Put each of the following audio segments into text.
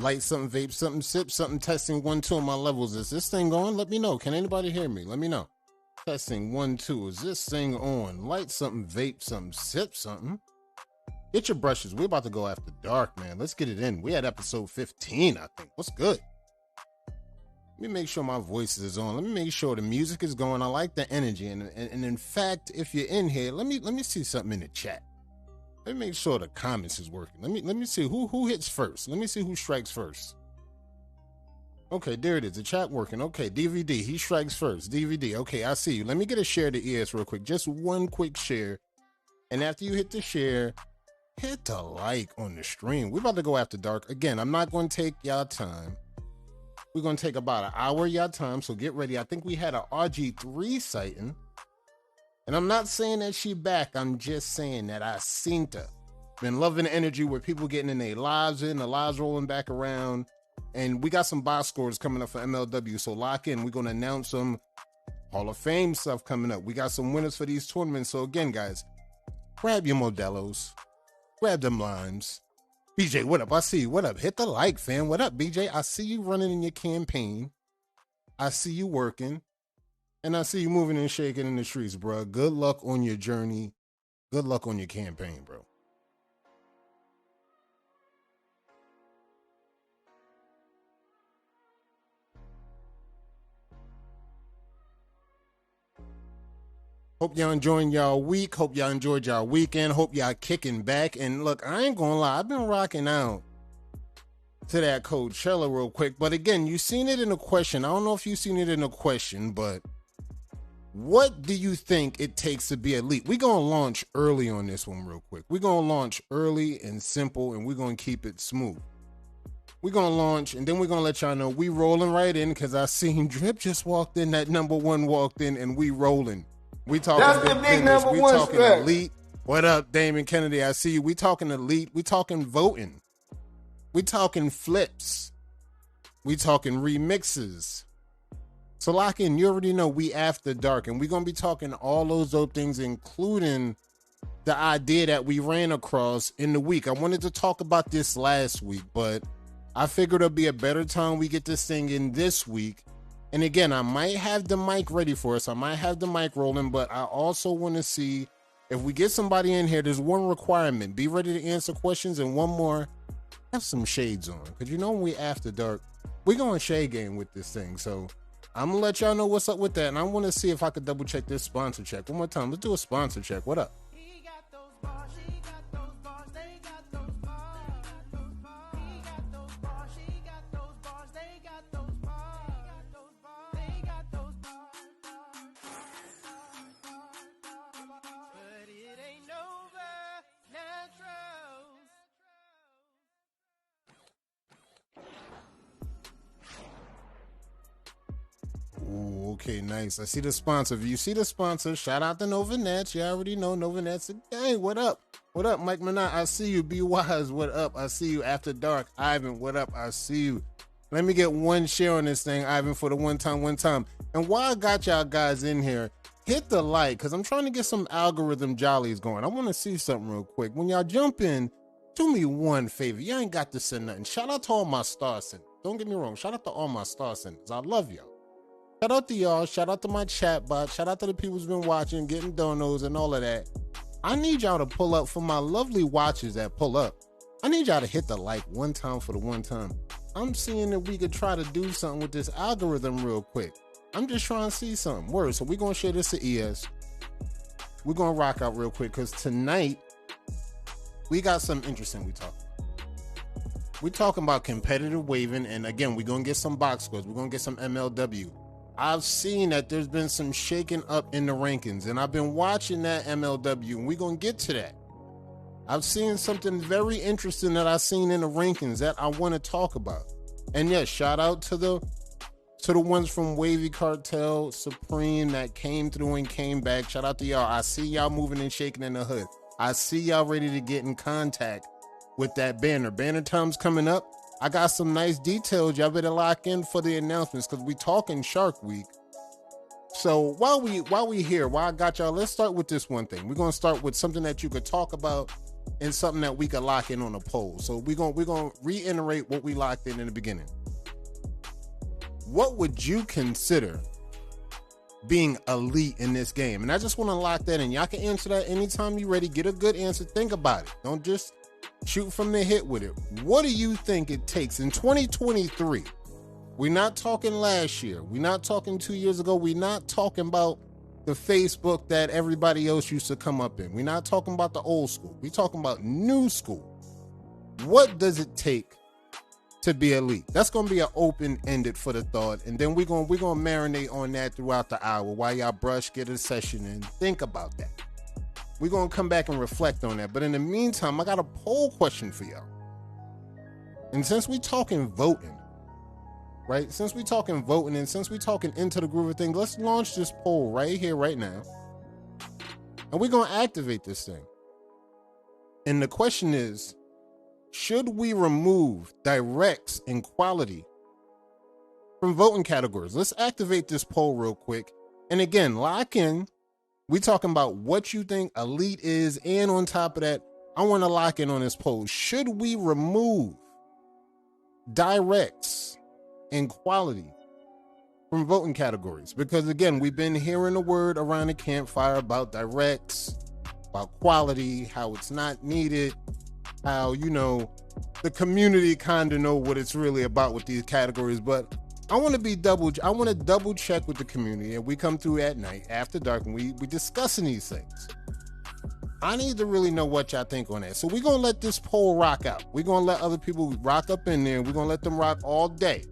Light something, vape something, sip something, testing 1, 2 on my levels. Is this thing on? Let me know. Can anybody hear me? Let me know. Testing 1, 2. Is this thing on? Light something, vape something, sip something. Get your brushes. We're about to go after dark, man. Let's get it in. We had episode 15, I think. What's good? Let me make sure my voice is on. Let me make sure the music is going. I like the energy. And in fact, if you're in here, let me see something in the chat. Let me make sure the comments is working. Let me see who hits first. Let me see who strikes first. Okay, there it is. The chat working. Okay, DVD. He strikes first. DVD. Okay, I see you. Let me get a share to ES real quick. Just one quick share. And after you hit the share, hit the like on the stream. We're about to go after dark. Again, I'm not going to take y'all time. We're going to take about an hour of y'all time, so get ready. I think we had a RG3 sighting. And I'm not saying that she back. I'm just saying that I seen her. Been loving the energy where people getting in their lives the lives rolling back around. And we got some box scores coming up for MLW. So lock in. We're going to announce some Hall of Fame stuff coming up. We got some winners for these tournaments. So again, guys, grab your Modelos. Grab them limes. BJ, what up? I see you. What up? Hit the like, fam. What up, BJ? I see you running in your campaign. I see you working. And I see you moving and shaking in the streets, bro. Good luck on your journey. Good luck on your campaign, bro. Hope y'all enjoying y'all week. Hope y'all enjoyed y'all weekend. Hope y'all kicking back. And look, I ain't gonna lie. I've been rocking out to that Coachella real quick. But again, you seen it in a question. I don't know if you seen it in a question, but what do you think it takes to be elite? We're going to launch early on this one real quick. We're going to launch early and simple, and we're going to keep it smooth. We're going to launch, and then we're going to let y'all know we rolling right in because I seen Drip just walked in, that number one walked in, and we rolling. We talking That's the big number we one talking stretch. Elite. What up, Damon Kennedy? I see you. We talking elite. We talking voting. We talking flips. We talking remixes. So lock in. You already know we after dark, and we're going to be talking all those dope things, including the idea that we ran across in the week. I wanted to talk about this last week, but I figured it'll be a better time we get this thing in this week. And again, I might have the mic ready for us. I might have the mic rolling, but I also want to see if we get somebody in here. There's one requirement. Be ready to answer questions, and one more, have some shades on. Because you know when we after dark, we're going shade game with this thing. So I'm going to let y'all know what's up with that. And I want to see if I could double check this sponsor check. One more time. Let's do a sponsor check. What up? Ooh, okay, nice. I see the sponsor. If you see the sponsor, shout out to Nova Nets. You already know Nova Nets. Hey, what up? What up, Mike Minot? I see you. Be Wise. What up? I see you. After Dark. Ivan, what up? I see you. Let me get one share on this thing, Ivan, for the one time. And while I got y'all guys in here, hit the like, because I'm trying to get some algorithm jollies going. I want to see something real quick. When y'all jump in, do me one favor. Y'all ain't got to send nothing. Shout out to all my star senders. Don't get me wrong. Shout out to all my star senders. I love y'all. Shout out to y'all. Shout out to my chat bot. Shout out to the people who's been watching, getting donos and all of that. I need y'all to pull up for my lovely watchers that pull up. I need y'all to hit the like one time for the one time. I'm seeing if we could try to do something with this algorithm real quick. I'm just trying to see something. Word. So we're going to share this to ES. We're going to rock out real quick because tonight we got something interesting we're talking about competitive waving. And again, we're going to get some box scores. We're going to get some MLW. I've seen that there's been some shaking up in the rankings, and I've been watching that MLW, and we're going to get to that. I've seen something very interesting that I've seen in the rankings that I want to talk about. And yes, shout out to the ones from Wavy Cartel, Supreme that came through and came back. Shout out to y'all. I see y'all moving and shaking in the hood. I see y'all ready to get in contact with that banner. Banner time's coming up. I got some nice details. Y'all better lock in for the announcements because we talking Shark Week. So while I got y'all, let's start with this one thing. We're going to start with something that you could talk about and something that we could lock in on a poll. So we're gonna reiterate what we locked in the beginning. What would you consider being elite in this game? And I just want to lock that in. Y'all can answer that anytime you're ready. Get a good answer. Think about it. Don't just shoot from the hip with it. What do you think it takes in 2023? We're not talking last year. We're not talking 2 years ago. We're not talking about the Facebook that everybody else used to come up in. We're not talking about the old school. We're talking about new school. What does it take to be elite? That's going to be an open-ended for the thought, and then we're going to marinate on that throughout the hour while y'all brush, get a session, and think about that. We're going to come back and reflect on that. But in the meantime, I got a poll question for y'all. And since we talking voting, right? Since we talking voting and since we talking into the groove of things, let's launch this poll right here, right now. And we're going to activate this thing. And the question is, should we remove directs and quality from voting categories? Let's activate this poll real quick. And again, lock in. We talking about what you think elite is. And on top of that, I want to lock in on this poll. Should we remove directs and quality from voting categories? Because again, we've been hearing the word around the campfire about directs, about quality, how it's not needed, how, you know, the community kind of know what it's really about with these categories. But I want to double check with the community, and we come through at night after dark and we discussing these things. I need to really know what y'all think on that. So we're going to let this poll rock out. We're going to let other people rock up in there, and we're going to let them rock all day.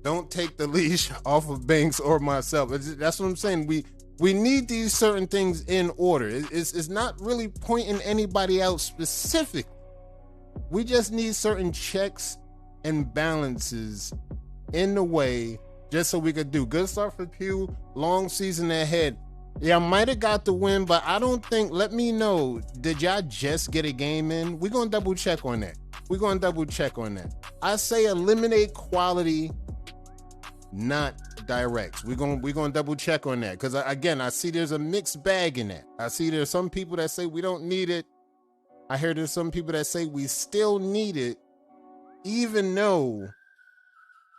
Don't take the leash off of Banks or myself. That's what I'm saying. We need these certain things in order. It's not really pointing anybody out specifically. We just need certain checks and balances in the way just so we could do. Good start for Pew. Long season ahead. Yeah, I might have got the win, but I don't think, let me know, did y'all just get a game in? We're going to double check on that. I say eliminate quality, not directs. We're gonna double check on that, because again, I see there's a mixed bag in that. I see there's some people that say we don't need it. I hear there's some people that say we still need it, even though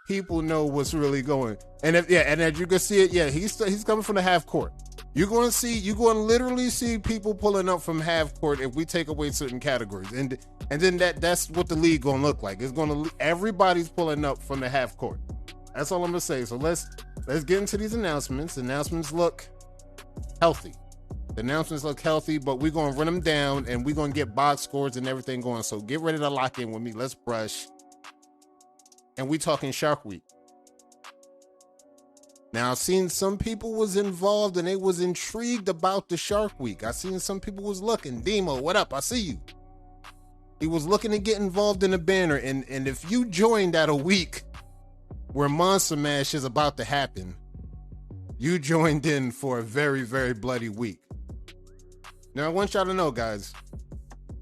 people know what's really going. And as you can see it, he's coming from the half court. You're going to literally see people pulling up from half court if we take away certain categories, and then that's what the league gonna look like. It's everybody's pulling up from the half court. That's all I'm gonna say. So let's get into these announcements. The announcements look healthy. But we're gonna run them down, and we're gonna get box scores and everything going. So get ready to lock in with me. Let's brush. And we talking Shark Week. Now, I've seen some people was involved and they was intrigued about the Shark Week. I seen some people was looking. Demo, what up? I see you. He was looking to get involved in the banner. And if you joined at a week where Monster Mash is about to happen, you joined in for a very, very bloody week. Now, I want y'all to know, guys,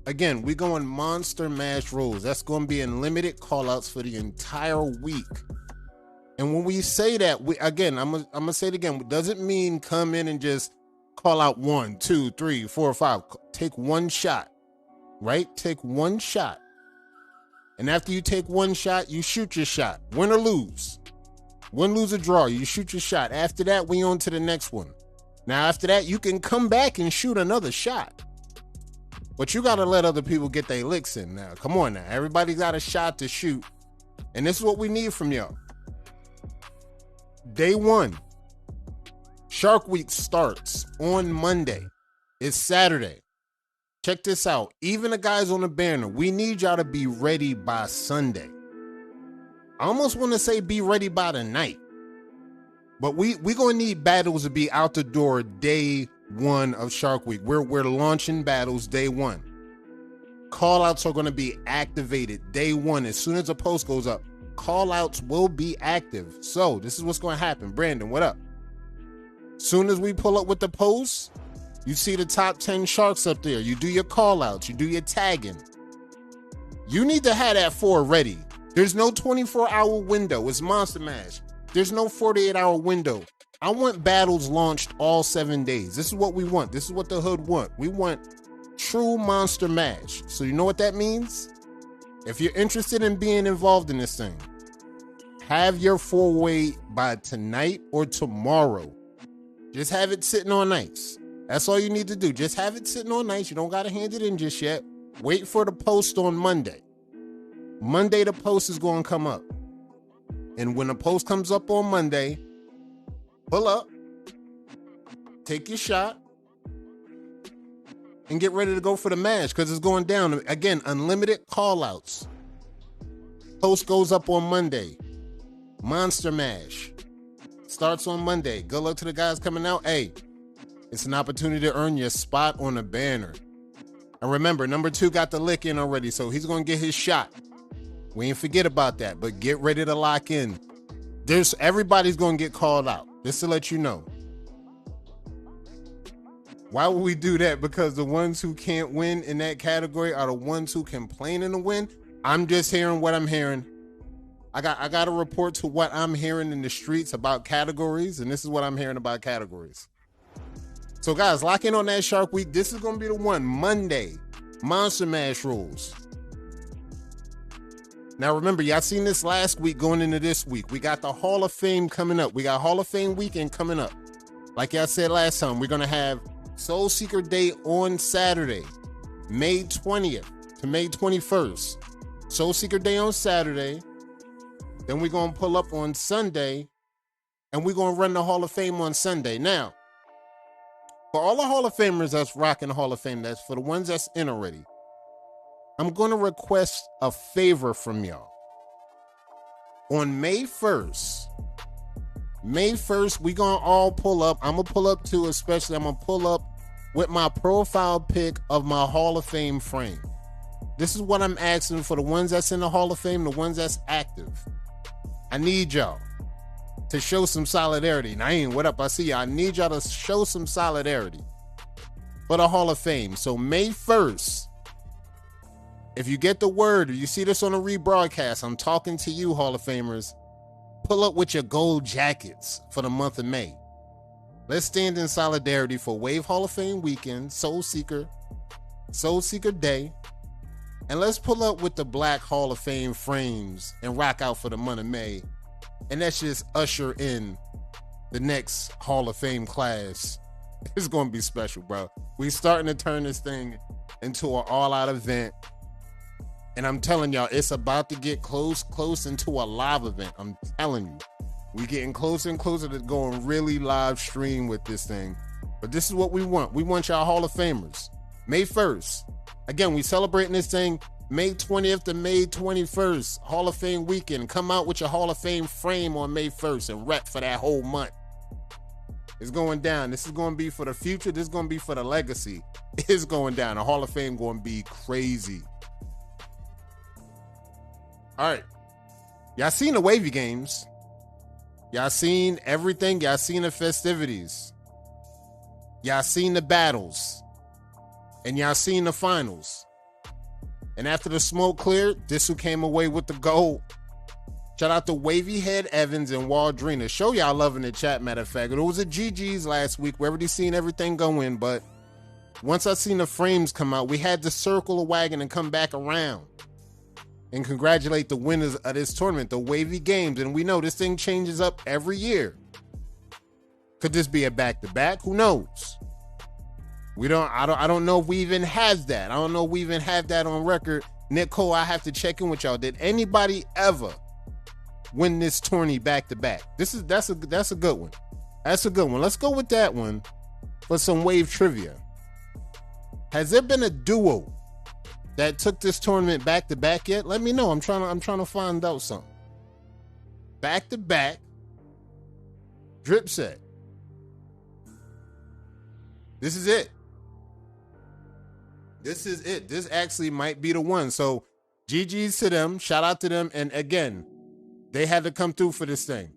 again, we going Monster Mash rules. That's going to be unlimited callouts for the entire week. And when we say that, I'm gonna say it again. It doesn't mean come in and just call out 1, 2, 3, 4, 5. Take one shot, right? Take one shot. And after you take one shot, you shoot your shot. Win or lose. Win, lose, or draw. You shoot your shot. After that, we on to the next one. Now, after that, you can come back and shoot another shot. But you got to let other people get their licks in now. Come on now. Everybody got a shot to shoot. And this is what we need from y'all. Day 1. Shark Week starts on Monday. It's Saturday. Check this out. Even the guys on the banner, we need y'all to be ready by Sunday. I almost want to say be ready by the night. But we going to need battles to be out the door day 1 of Shark Week. We're launching battles day 1. Call-outs are going to be activated day 1. As soon as the post goes up, call-outs will be active. So this is what's going to happen. Brandon, what up? Soon as we pull up with the post, you see the top 10 sharks up there. You do your call-outs. You do your tagging. You need to have that 4 ready. There's no 24-hour window. It's Monster Mash. There's no 48-hour window. I want battles launched all 7 days. This is what we want. This is what the hood want. We want true monster mash. So you know what that means? If you're interested in being involved in this thing, have your 4-way by tonight or tomorrow. Just have it sitting on ice. That's all you need to do. Just have it sitting on ice. You don't got to hand it in just yet. Wait for the post on Monday. Monday, the post is going to come up. And when the post comes up on Monday, pull up, take your shot, and get ready to go for the mash because it's going down. Again, unlimited call-outs. Post goes up on Monday. Monster Mash starts on Monday. Good luck to the guys coming out. Hey, it's an opportunity to earn your spot on the banner. And remember, number 2 got the lick in already, so he's going to get his shot. We ain't forget about that, but get ready to lock in. Everybody's going to get called out, just to let you know. Why would we do that? Because the ones who can't win in that category are the ones who complaining to win. I'm just hearing what I'm hearing. I got a report to what I'm hearing in the streets about categories, and this is what I'm hearing about categories. So guys, lock in on that Shark Week. This is going to be the one, Monday, Monster Mash rules. Now remember, y'all seen this last week going into this week. We got the Hall of Fame coming up. We got Hall of Fame weekend coming up. Like y'all said last time, we're going to have Soul Seeker Day on Saturday, May 20th to May 21st. Soul Seeker Day on Saturday. Then we're going to pull up on Sunday, and we're going to run the Hall of Fame on Sunday. Now, for all the Hall of Famers that's rocking the Hall of Fame, that's for the ones that's in already, I'm going to request a favor from y'all. On May 1st, we're going to all pull up. I'm going to pull up too, especially I'm going to pull up with my profile pic of my Hall of Fame frame. This is what I'm asking for the ones that's in the Hall of Fame, the ones that's active. I need y'all to show some solidarity. Naeem, what up? I see y'all. I need y'all to show some solidarity for the Hall of Fame. So May 1st, if you get the word, or you see this on a rebroadcast, I'm talking to you, Hall of Famers. Pull up with your gold jackets for the month of May. Let's stand in solidarity for Wave Hall of Fame weekend, Soul Seeker Day. And let's pull up with the Black Hall of Fame frames and rock out for the month of May. And let's just usher in the next Hall of Fame class. It's going to be special, bro. We starting to turn this thing into an all-out event. And I'm telling y'all, it's about to get close into a live event. I'm telling you. We getting closer and closer to going really live stream with this thing. But this is what we want. We want y'all Hall of Famers. May 1st. Again, we celebrating this thing May 20th to May 21st. Hall of Fame weekend. Come out with your Hall of Fame frame on May 1st and rep for that whole month. It's going down. This is going to be for the future. This is going to be for the legacy. It's going down. The Hall of Fame going to be crazy. All right. Y'all seen the Wavy games. Y'all seen everything. Y'all seen the festivities. Y'all seen the battles. And y'all seen the finals. And after the smoke cleared, this who came away with the gold. Shout out to Wavy Head Evans and Waldrina. Show y'all love in the chat, matter of fact. It was a GG's last week. We already seen everything go in, but once I seen the frames come out, we had to circle the wagon and come back around and congratulate the winners of this tournament, the Wavy Games. And we know this thing changes up every year. Could this be a back-to-back? Who knows? I don't know if we even have that. I don't know if we even have that on record. Nick Cole, I have to check in with y'all. Did anybody ever win this tourney back-to-back? That's a good one. That's a good one. Let's go with that one for some Wave trivia. Has there been a duo that took this tournament back-to-back yet? Let me know. I'm trying to find out something. Back-to-back drip set. This is it. This is it. This actually might be the one. So GG's to them. Shout out to them. And again, they had to come through for this thing.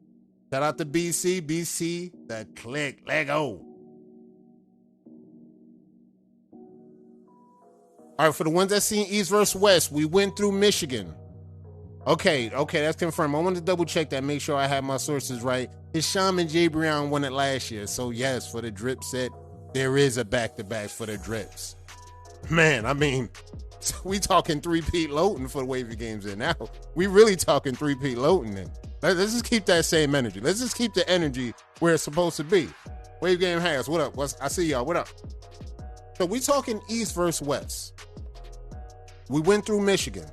Shout out to BC, the click, Lego. All right, for the ones that seen East versus West, we went through Michigan. Okay, that's confirmed. I wanted to double check that, make sure I have my sources right. Hisham and Jay Brown won it last year. So yes, for the drip set, there is a back-to-back for the drips. Man, I mean, we talking 3-peat loading for the wavy games in now. We really talking 3-peat loading then. Let's just keep that same energy. Let's just keep the energy where it's supposed to be. Wave game has, what up? I see y'all, what up? So we talking East versus West. We went through Michigan.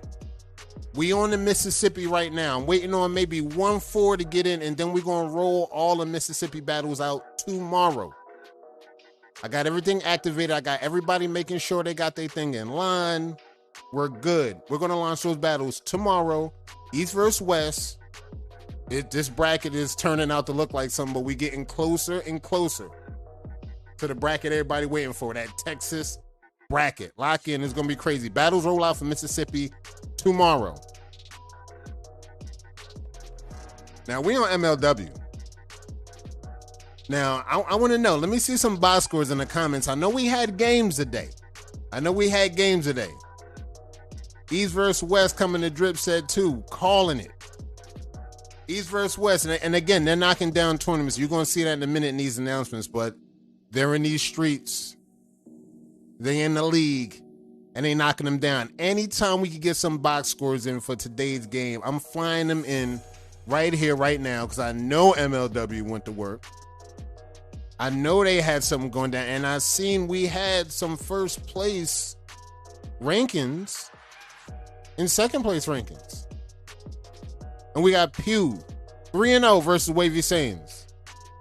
We on the Mississippi right now. I'm waiting on maybe 1-4 to get in, and then we're going to roll all the Mississippi battles out tomorrow. I got everything activated. I got everybody making sure they got their thing in line. We're good. We're going to launch those battles tomorrow. East versus West. This bracket is turning out to look like something, but we're getting closer and closer to the bracket everybody waiting for, that Texas bracket. Lock in. It's going to be crazy. Battles roll out for Mississippi tomorrow. Now, we on MLW. Now, I want to know. Let me see some box scores in the comments. I know we had games today. East versus West coming to Drip Set 2. Calling it. East versus West. And again, they're knocking down tournaments. You're going to see that in a minute in these announcements. But they're in these streets. They in the league. And they knocking them down. Anytime we can get some box scores in for today's game, I'm flying them in right here, right now, because I know MLW went to work. I know they had something going down, and I seen we had some first place rankings and second place rankings. And we got Pew, 3-0 versus Wavy Sains.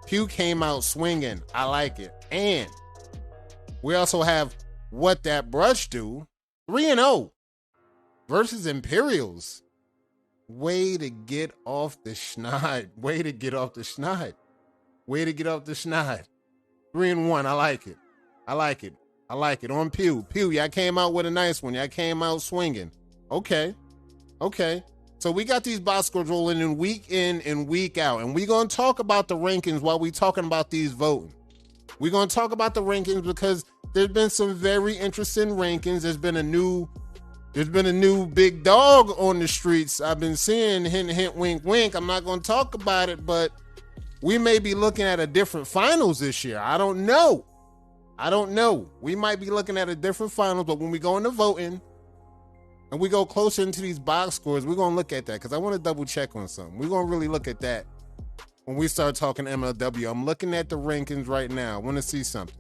Pew came out swinging. I like it. And we also have What That Brush Do, 3-0 versus Imperials. Way to get off the schneid. 3-1. I like it. On Pew, y'all came out with a nice one. Y'all came out swinging. Okay. So we got these box scores rolling in and week out. And we're going to talk about the rankings while we talking about these voting. We're going to talk about the rankings because there's been some very interesting rankings. There's been a new big dog on the streets. I've been seeing, hint, hint, wink, wink. I'm not going to talk about it, but we may be looking at a different finals this year. I don't know. We might be looking at a different finals, but when we go into voting and we go closer into these box scores, we're going to look at that because I want to double check on something. We're going to really look at that when we start talking MLW. I'm looking at the rankings right now. I want to see something.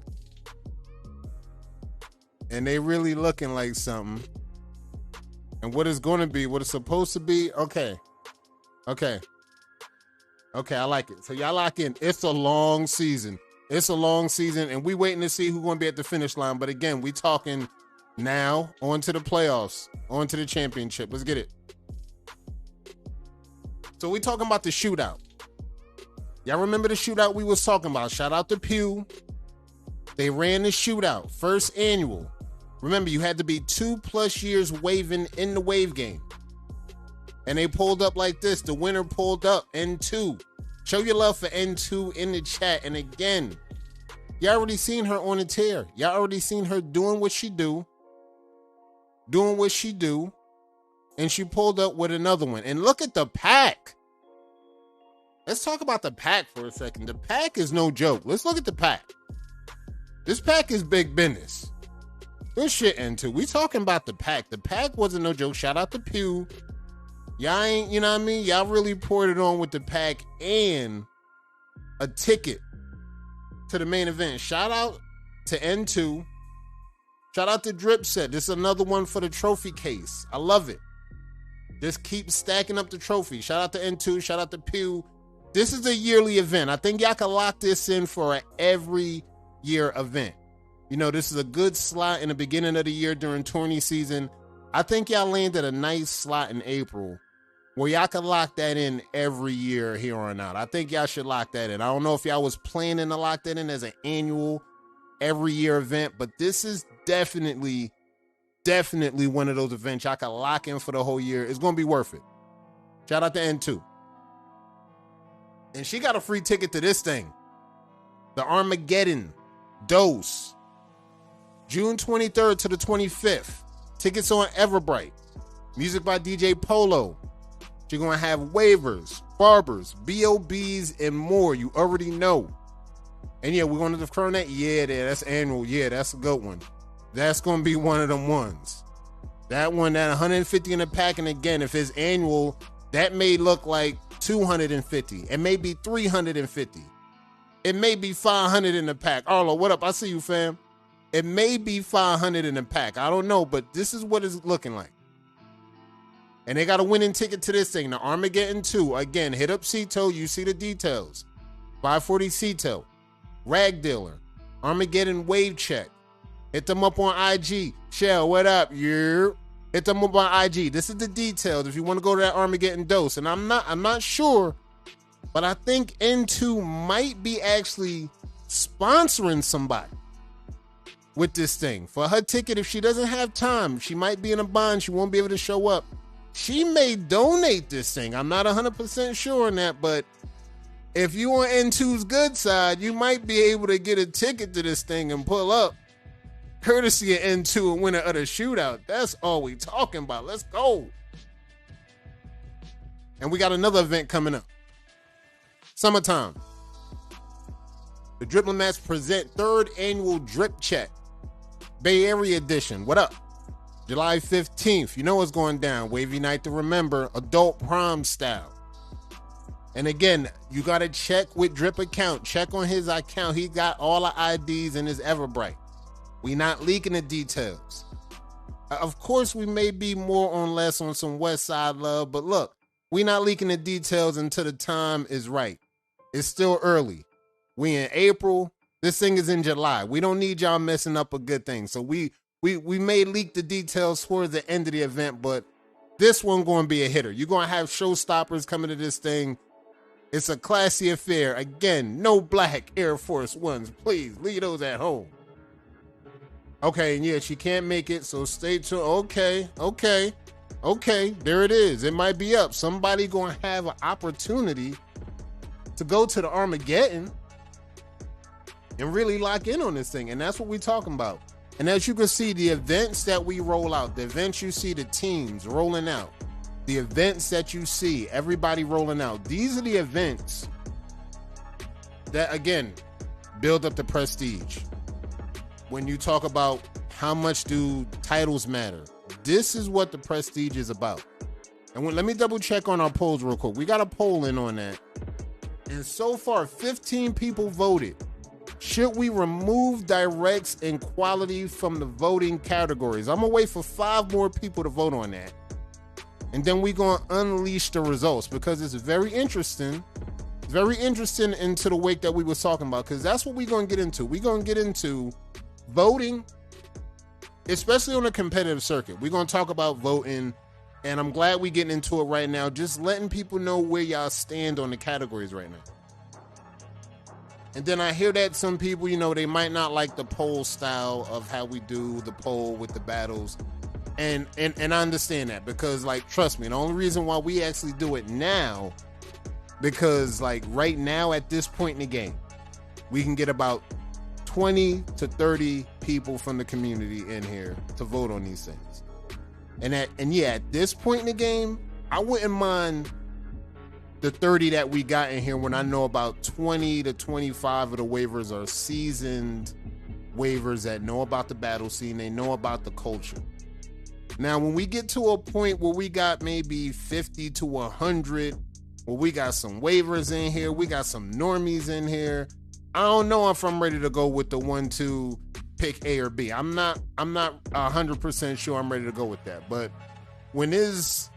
And they really looking like something. And what it's going to be, what it's supposed to be. Okay, I like it. So y'all lock in. It's a long season, and we waiting to see who's going to be at the finish line. But again, we talking now on to the playoffs, on to the championship. Let's get it. So we talking about the shootout. Y'all remember the shootout we was talking about? Shout out to Pew. They ran the shootout, first annual. Remember, you had to be 2+ years waving in the wave game. And they pulled up like this. The winner pulled up, N2. Show your love for N2 in the chat. And again, y'all already seen her on the tear. Y'all already seen her doing what she do. And she pulled up with another one. And look at the pack. Let's talk about the pack for a second. The pack is no joke. Let's look at the pack. This pack is big business. Good shit, N2. We talking about the pack. The pack wasn't no joke. Shout out to Pew. Y'all ain't, you know what I mean? Y'all really poured it on with the pack and a ticket to the main event. Shout out to N2. Shout out to Drip Set. This is another one for the trophy case. I love it. Just keep stacking up the trophy. Shout out to N2. Shout out to Pew. This is a yearly event. I think y'all can lock this in for an every year event. You know, this is a good slot in the beginning of the year during tourney season. I think y'all landed a nice slot in April where y'all can lock that in every year here on out. I think y'all should lock that in. I don't know if y'all was planning to lock that in as an annual every year event, but this is definitely one of those events y'all can lock in for the whole year. It's going to be worth it. Shout out to N2. And she got a free ticket to this thing. The Armageddon Dose. June 23rd to the 25th. Tickets on Everbright. Music by DJ Polo. She's going to have waivers, barbers, BOBs, and more. You already know. And yeah, we're going to confirm that. Yeah, that's annual. Yeah, that's a good one. That's going to be one of them ones. That one, that 150 in the pack. And again, if it's annual, that may look like 250. It may be 350. It may be 500 in the pack. Arlo, what up? I see you, fam. It may be 500 in the pack. I don't know, but this is what it's looking like. And they got a winning ticket to this thing. The Armageddon 2. Again, hit up Cito. You see the details. 540 Cito. Rag Dealer. Armageddon Wave Check. Hit them up on IG. Shell, what up? Yeah. Hit them up on IG. This is the details if you want to go to that Armageddon dose. And I'm not sure, but I think N2 might be actually sponsoring somebody with this thing. For her ticket, if she doesn't have time, she might be in a bind. She won't be able to show up. She may donate this thing. I'm not 100% sure on that, but if you on N2's good side, you might be able to get a ticket to this thing and pull up, courtesy of N2 and winner of the shootout. That's all we talking about. Let's go. And we got another event coming up. Summertime. The Driplomats present 3rd annual Drip Check. Bay Area edition. What up? July 15th. You know what's going down. Wavy night to remember. Adult prom style. And again, you got to check with Drip account. Check on his account. He got all the IDs in his Everbright. We not leaking the details. Of course, we may be more or less on some West Side love, but look, we not leaking the details until the time is right. It's still early. We in April. This thing is in July. We don't need y'all messing up a good thing. So we may leak the details towards the end of the event, but this one going to be a hitter. You're going to have showstoppers coming to this thing. It's a classy affair. Again, no black Air Force Ones. Please leave those at home. Okay, and yeah, she can't make it, so stay tuned. Okay. There it is. It might be up. Somebody going to have an opportunity to go to the Armageddon and really lock in on this thing. And that's what we're talking about. And as you can see, the events that we roll out, the events you see the teams rolling out, the events that you see everybody rolling out, these are the events that, again, build up the prestige. When you talk about how much do titles matter, this is what the prestige is about. And let me double check on our polls real quick. We got a poll in on that. And so far, 15 people voted. Should we remove directs and quality from the voting categories? I'm going to wait for 5 more people to vote on that. And then we're going to unleash the results because it's very interesting into the wake that we was talking about, because that's what we're going to get into. We're going to get into voting, especially on a competitive circuit. We're going to talk about voting, and I'm glad we're getting into it right now, just letting people know where y'all stand on the categories right now. And then I hear that some people, they might not like the poll style of how we do the poll with the battles. And I understand that because, trust me, the only reason why we actually do it now, because, right now at this point in the game, we can get about 20 to 30 people from the community in here to vote on these things. And at this point in the game, I wouldn't mind the 30 that we got in here when I know about 20 to 25 of the waivers are seasoned waivers that know about the battle scene. They know about the culture. Now, when we get to a point where we got maybe 50 to 100, where we got some waivers in here, we got some normies in here, I don't know if I'm ready to go with the 1-2 pick A or B. I'm not 100% sure I'm ready to go with that. But when there's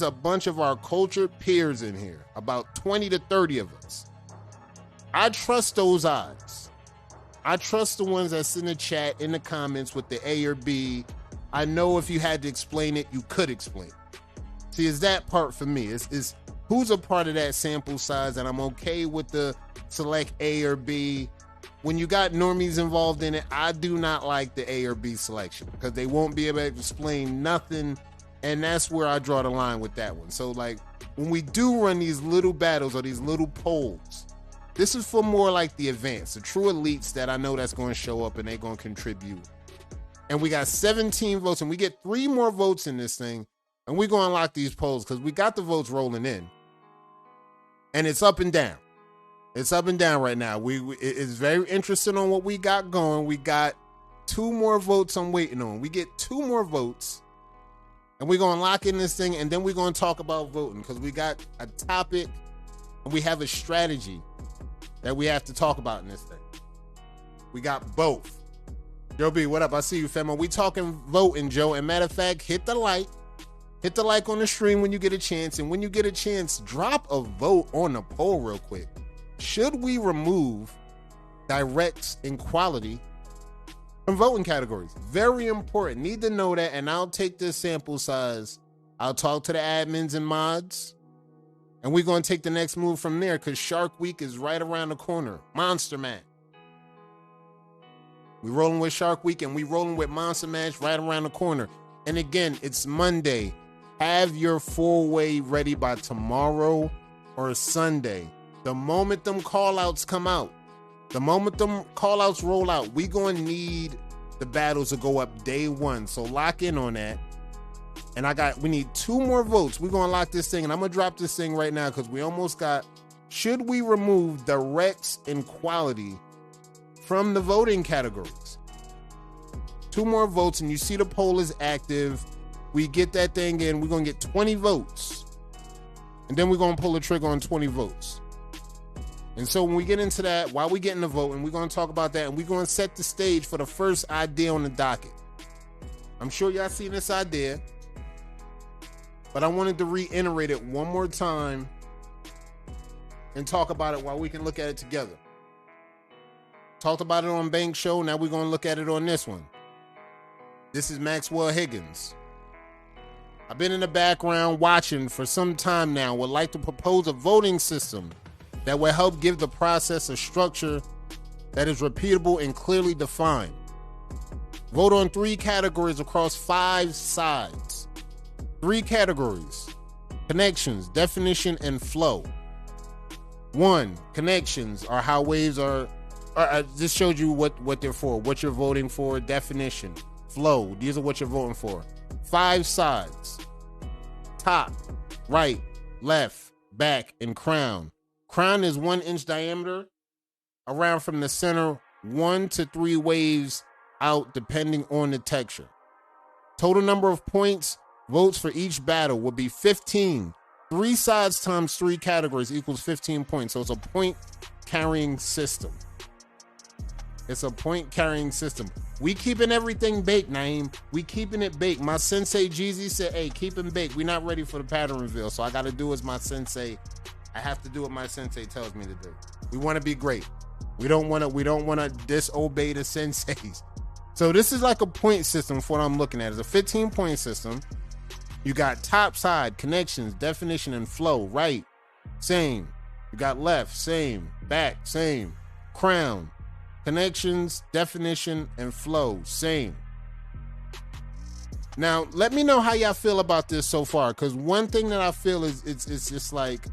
a bunch of our cultured peers in here, about 20 to 30 of us, I trust those odds. I trust the ones that's in the chat, in the comments with the A or B. I know if you had to explain it, you could explain it. See, it's that part for me. It's who's a part of that sample size, and I'm okay with the select A or B. When you got normies involved in it, I do not like the A or B selection because they won't be able to explain nothing, and that's where I draw the line with that one. So, when we do run these little battles or these little polls, this is for more like the advanced, the true elites that I know that's going to show up and they're going to contribute. And we got 17 votes, and we get 3 more votes in this thing, And we're going to unlock these polls because we got the votes rolling in. And it's up and down. It's up and down right now. It's very interesting on what we got going. We got 2 more votes I'm waiting on. We get 2 more votes. And we're going to lock in this thing. And then we're going to talk about voting because we got a topic. And we have a strategy that we have to talk about in this thing. We got both. Joe B, what up? I see you, famo. We talking voting, Joe. And matter of fact, hit the like. Hit the like on the stream when you get a chance. And when you get a chance, drop a vote on the poll real quick. Should we remove directs and quality from voting categories? Very important. Need to know that. And I'll take this sample size. I'll talk to the admins and mods. And we're going to take the next move from there because Shark Week is right around the corner. Monster Man. We rolling with Shark Week and we rolling with Monster Mash right around the corner. And again, it's Monday. Have your 4-way ready by tomorrow or Sunday. The moment them call-outs come out, the moment them call-outs roll out, we going to need the battles to go up day 1. So lock in on that. And we need 2 more votes. We're going to lock this thing. And I'm going to drop this thing right now because we almost got, should we remove directs and quality from the voting categories? 2 more votes, and you see the poll is active. We get that thing in. We're going to get 20 votes. And then we're going to pull the trigger on 20 votes. And so when we get into that, while we get in the vote, and we're going to talk about that, and we're going to set the stage for the first idea on the docket. I'm sure y'all seen this idea, but I wanted to reiterate it one more time and talk about it while we can look at it together. Talked about it on Bank Show. Now we're going to look at it on this one. This is Maxwell Higgins. I've been in the background watching for some time now. Would like to propose a voting system that will help give the process a structure that is repeatable and clearly defined. Vote on 3 categories across 5 sides. 3 categories: connections, definition, and flow. 1, connections are how waves are. I just showed you what they're for, what you're voting for. Definition, flow, these are what you're voting for. 5 sides: top, right, left, back, and crown. Crown is 1 inch diameter, around from the center, 1 to 3 waves out depending on the texture. Total number of points, votes for each battle will be 15. 3 sides times 3 categories equals 15 points. So it's a point carrying system. It's a point carrying system. We keeping everything baked, Naeem. We keeping it baked. My sensei Jeezy said, hey, keep them baked. We're not ready for the pattern reveal. So I got to do as my sensei. I have to do what my sensei tells me to do. We want to be great. We don't want to disobey the senseis. So this is like a point system for what I'm looking at. It's a 15-point system. You got top, side, connections, definition, and flow. Right, same. You got left, same. Back, same. Crown, connections, definition, and flow, same. Now, let me know how y'all feel about this so far, because one thing that I feel is it's just like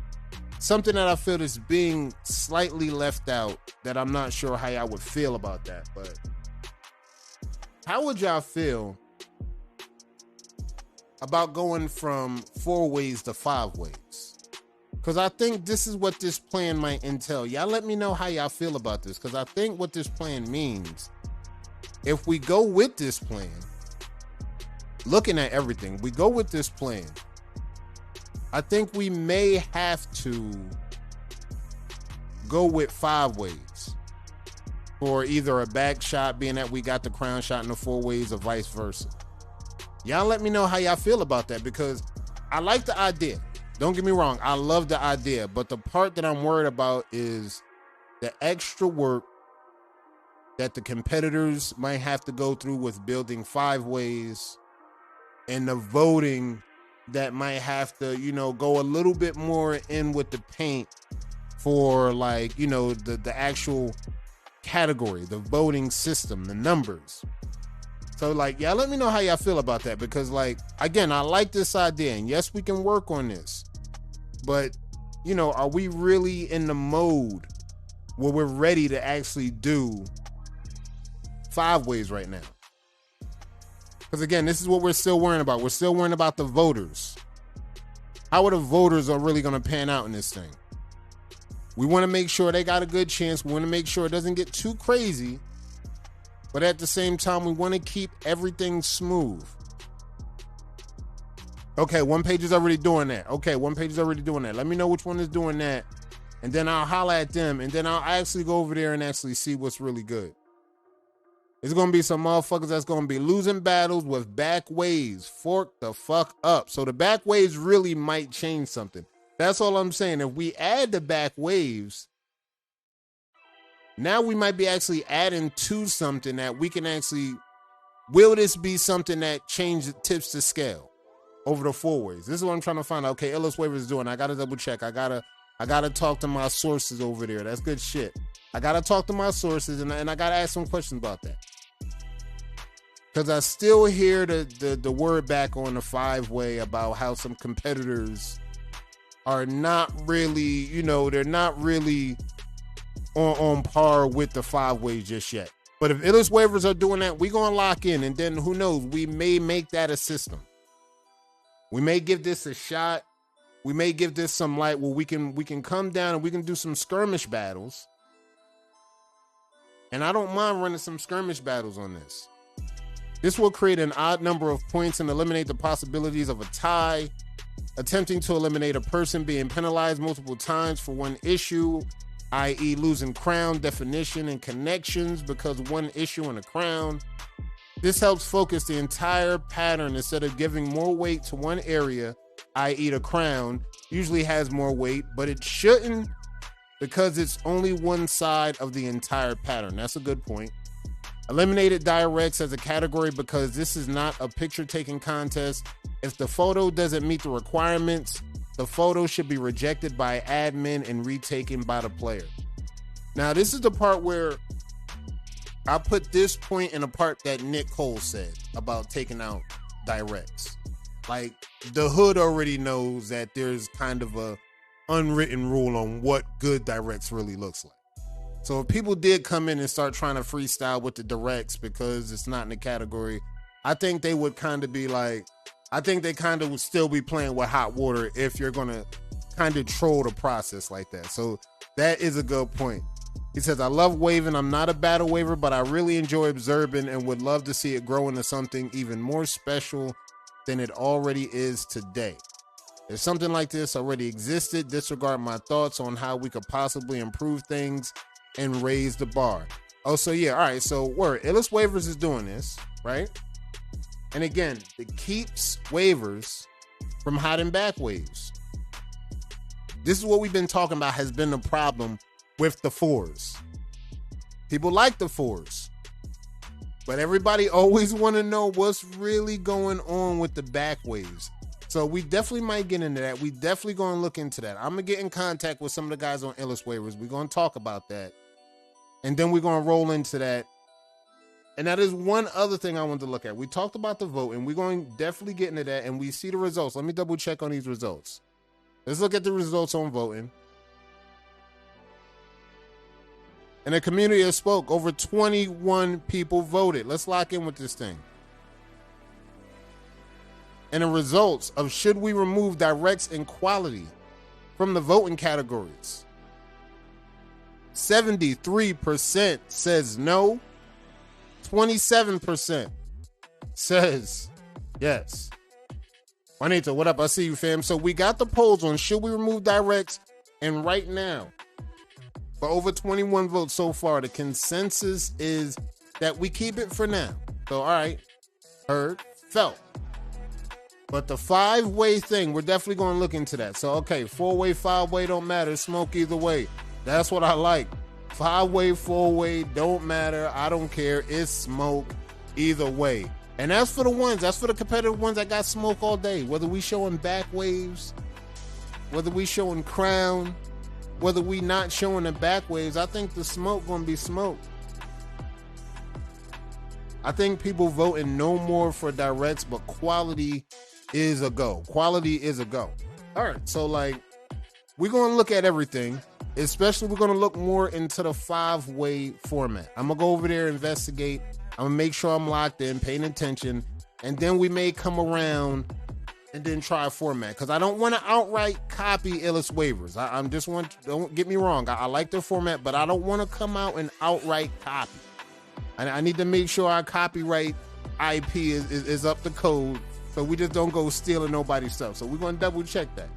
something that I feel is being slightly left out that I'm not sure how y'all would feel about that. But how would y'all feel about going from 4 ways to 5 ways? Because I think this is what this plan might entail. Y'all let me know how y'all feel about this, because I think what this plan means, if we go with this plan, looking at everything, we go with this plan, I think we may have to go with 5 ways for either a back shot, being that we got the crown shot in the 4 ways, or vice versa. Y'all let me know how y'all feel about that, because I like the idea. Don't get me wrong, I love the idea, but the part that I'm worried about is the extra work that the competitors might have to go through with building 5 ways, and the voting that might have to, go a little bit more in with the paint for, like, the actual category, the voting system, the numbers. So, like, y'all let me know how y'all feel about that, because, like, again, I like this idea, and yes, we can work on this, but, are we really in the mode where we're ready to actually do 5 ways right now? Because again, this is what we're still worrying about. We're still worrying about the voters. How are the voters are really going to pan out in this thing? We want to make sure they got a good chance. We want to make sure it doesn't get too crazy. But at the same time, we want to keep everything smooth. Okay, one page is already doing that. Let me know which one is doing that. And then I'll holler at them. And then I'll actually go over there and actually see what's really good. There's going to be some motherfuckers that's going to be losing battles with back waves. Fork the fuck up. So the back waves really might change something. That's all I'm saying. If we add the back waves, now we might be actually adding to something that we can actually, will this be something that tips the scale over the 4 ways? This is what I'm trying to find out. Okay, Illis Waivers is doing. I got to double check. I gotta talk to my sources over there. That's good shit. I got to talk to my sources and I got to ask some questions about that. Because I still hear the word back on the 5-way about how some competitors are not really, they're not really on par with the 5-way just yet. But if Illis Waivers are doing that, we're going to lock in. And then who knows, we may make that a system. We may give this a shot. We may give this some light where we can come down and we can do some skirmish battles. And I don't mind running some skirmish battles on this. This will create an odd number of points and eliminate the possibilities of a tie, attempting to eliminate a person being penalized multiple times for one issue, i.e. losing crown definition and connections because of one issue and a crown. This helps focus the entire pattern instead of giving more weight to one area, i.e. the crown usually has more weight, but it shouldn't because it's only one side of the entire pattern. That's a good point. Eliminated directs as a category because this is not a picture-taking contest. If the photo doesn't meet the requirements, the photo should be rejected by admin and retaken by the player. Now, this is the part where I put this point in a part that Nick Cole said about taking out directs. Like, the hood already knows that there's kind of a unwritten rule on what good directs really looks like. So if people did come in and start trying to freestyle with the directs because it's not in the category, I think they would kind of be like, I think they kind of would still be playing with hot water if you're going to kind of troll the process like that. So that is a good point. He says, I love waving. I'm not a battle waver, but I really enjoy observing and would love to see it grow into something even more special than it already is today. If something like this already existed, disregard my thoughts on how we could possibly improve things and raise the bar. Oh, so yeah, all right, so word, Illis Waivers is doing this, right? And again, it keeps waivers from hiding back waves. This is what we've been talking about has been the problem with the 4s. People like the 4s, but everybody always want to know what's really going on with the back waves. So we definitely might get into that. We definitely going to look into that. I'm going to get in contact with some of the guys on Illis Waivers. We're going to talk about that. And then we're going to roll into that. And that is one other thing I want to look at. We talked about the vote, and we're going to definitely get into that, and we see the results. Let me double check on these results. Let's look at the results on voting. And the community has spoke. Over 21 people voted. Let's lock in with this thing. And the results of should we remove directs and quality from the voting categories. 73% says no. 27% says yes. Juanito, what up? I see you, fam. So we got the polls on should we remove directs, and right now, for over 21 votes so far, the consensus is that we keep it for now. So, all right, heard, felt. But the 5-way thing, we're definitely going to look into that. So, okay, 4-way, 5-way don't matter. Smoke either way. That's what I like. 5-way, 4-way don't matter. I don't care. It's smoke either way. And that's for the ones. That's for the competitive ones that got smoke all day. Whether we showing back waves, whether we showing crown, whether we not showing the back waves, I think the smoke going to be smoke. I think people voting no more for directs, but quality is a go. Quality is a go. All right, so like we're going to look at everything, especially we're going to look more into the 5-way format. I'm going to go over there, investigate. I'm going to make sure I'm locked in, paying attention. and then we may come around and then try a format, because I don't want to outright copy Illis waivers. I'm just don't get me wrong. I like their format, but I don't want to come out and outright copy. I need to make sure our copyright IP is up to code, so we just don't go stealing nobody's stuff. So we're going to double check that.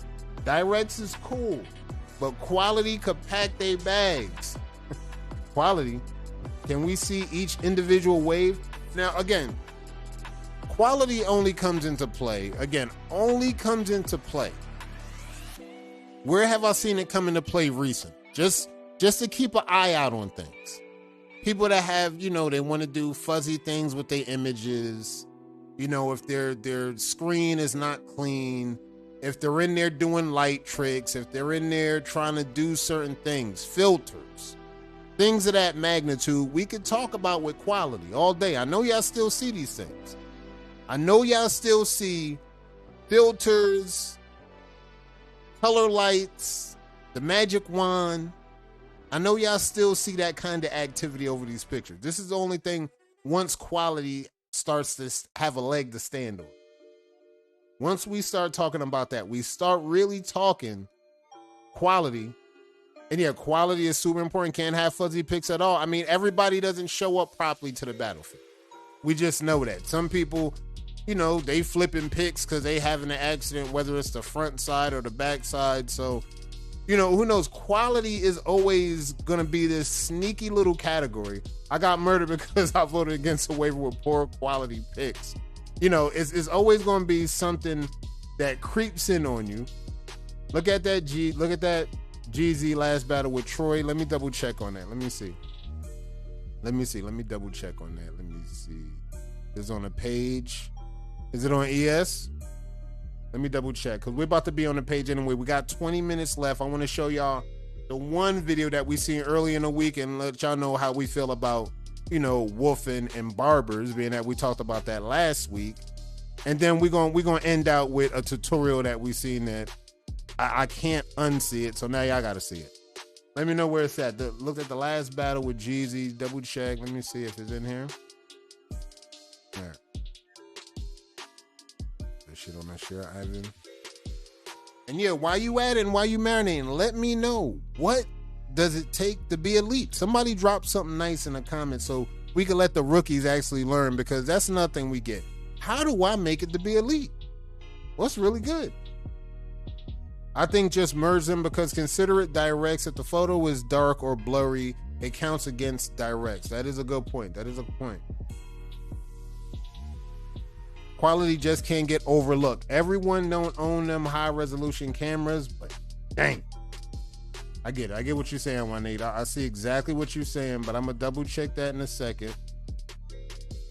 Directs is cool, but quality could pack their bags. Quality. Can we see each individual wave? Now, again, quality only comes into play. Where have I seen it come into play recent? Just to keep an eye out on things. People that have, they want to do fuzzy things with their images. If their screen is not clean, if they're in there doing light tricks, if they're in there trying to do certain things, filters, things of that magnitude, we could talk about with quality all day. I know y'all still see these things. I know y'all still see filters, color lights, the magic wand. I know y'all still see that kind of activity over these pictures. This is the only thing, once quality starts to have a leg to stand on. Once we start talking about that, we start really talking quality. And yeah, quality is super important. Can't have fuzzy pics at all. I mean, everybody doesn't show up properly to the battlefield. We just know that. Some people, they flipping pics because they having an accident, whether it's the front side or the back side. So, who knows? Quality is always going to be this sneaky little category. I got murdered because I voted against a waiver with poor quality pics. It's always going to be something that creeps in on you. Look at that GZ last battle with Troy. Let me double check on that. Let me see. Let me double check on that. Let me see. It's on a page. Is it on ES? Let me double check, because we're about to be on the page anyway. We got 20 minutes left. I want to show y'all the one video that we seen early in the week and let y'all know how we feel about, woofing and barbers, being that we talked about that last week. And then we're gonna end out with a tutorial that we seen that I can't unsee it, so now y'all gotta see it. Let me know where it's at. Look at the last battle with Jeezy. Double check. Let me see if it's in here. There. This shit on that share, Ivan. And yeah, while you at it and while you marinating, let me know, what does it take to be elite? Somebody drop something nice in the comments so we can let the rookies actually learn, because that's another thing we get. How do I make it to be elite? What's really good? I think just merge them, because consider it directs. If the photo is dark or blurry, it counts against directs. That is a good point. Quality just can't get overlooked. Everyone don't own them high resolution cameras, but dang. I get it. I get what you're saying, Juanita. I see exactly what you're saying, but I'm gonna double check that in a second.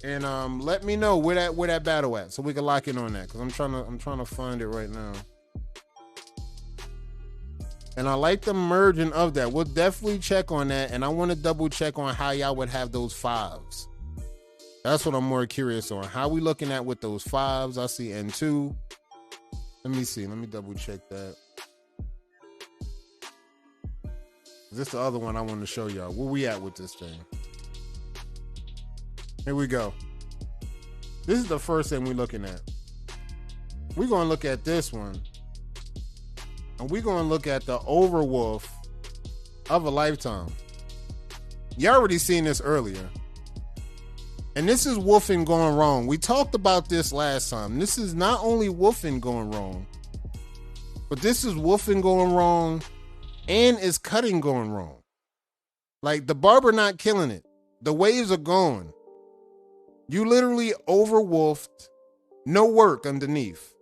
And let me know where that battle at, so we can lock in on that, because I'm trying to find it right now. And I like the merging of that. We'll definitely check on that. And I want to double check on how y'all would have those fives. That's what I'm more curious on. How we looking at with those fives? I see N2. Let me see. Let me double check that. This is the other one I want to show y'all. Where we at with this thing? Here we go. This is the first thing we're looking at. We're going to look at this one. And we're going to look at the overwolf of a lifetime. You already seen this earlier. And this is woofing going wrong. We talked about this last time. This is not only woofing going wrong, but this is woofing going wrong and is cutting going wrong. Like, the barber not killing it. The waves are going. You literally overwoofed. No work underneath.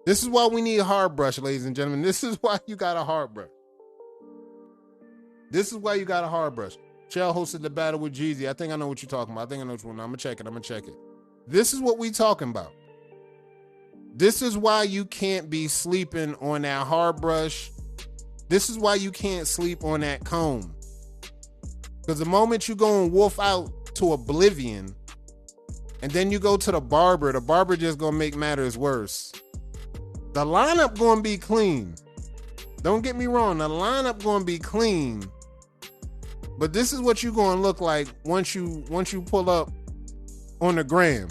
This is why we need a hard brush, ladies and gentlemen. This is why you got a hard brush. Shell hosted the battle with Jeezy. I think I know what you're talking about. I think I know which one. I'm going to check it. This is what we talking about. This is why you can't be sleeping on that hard brush. This is why you can't sleep on that comb. Because the moment you go and wolf out to oblivion, and then you go to the barber just going to make matters worse. The lineup going to be clean. Don't get me wrong. The lineup going to be clean. But this is what you're going to look like once you pull up on the gram.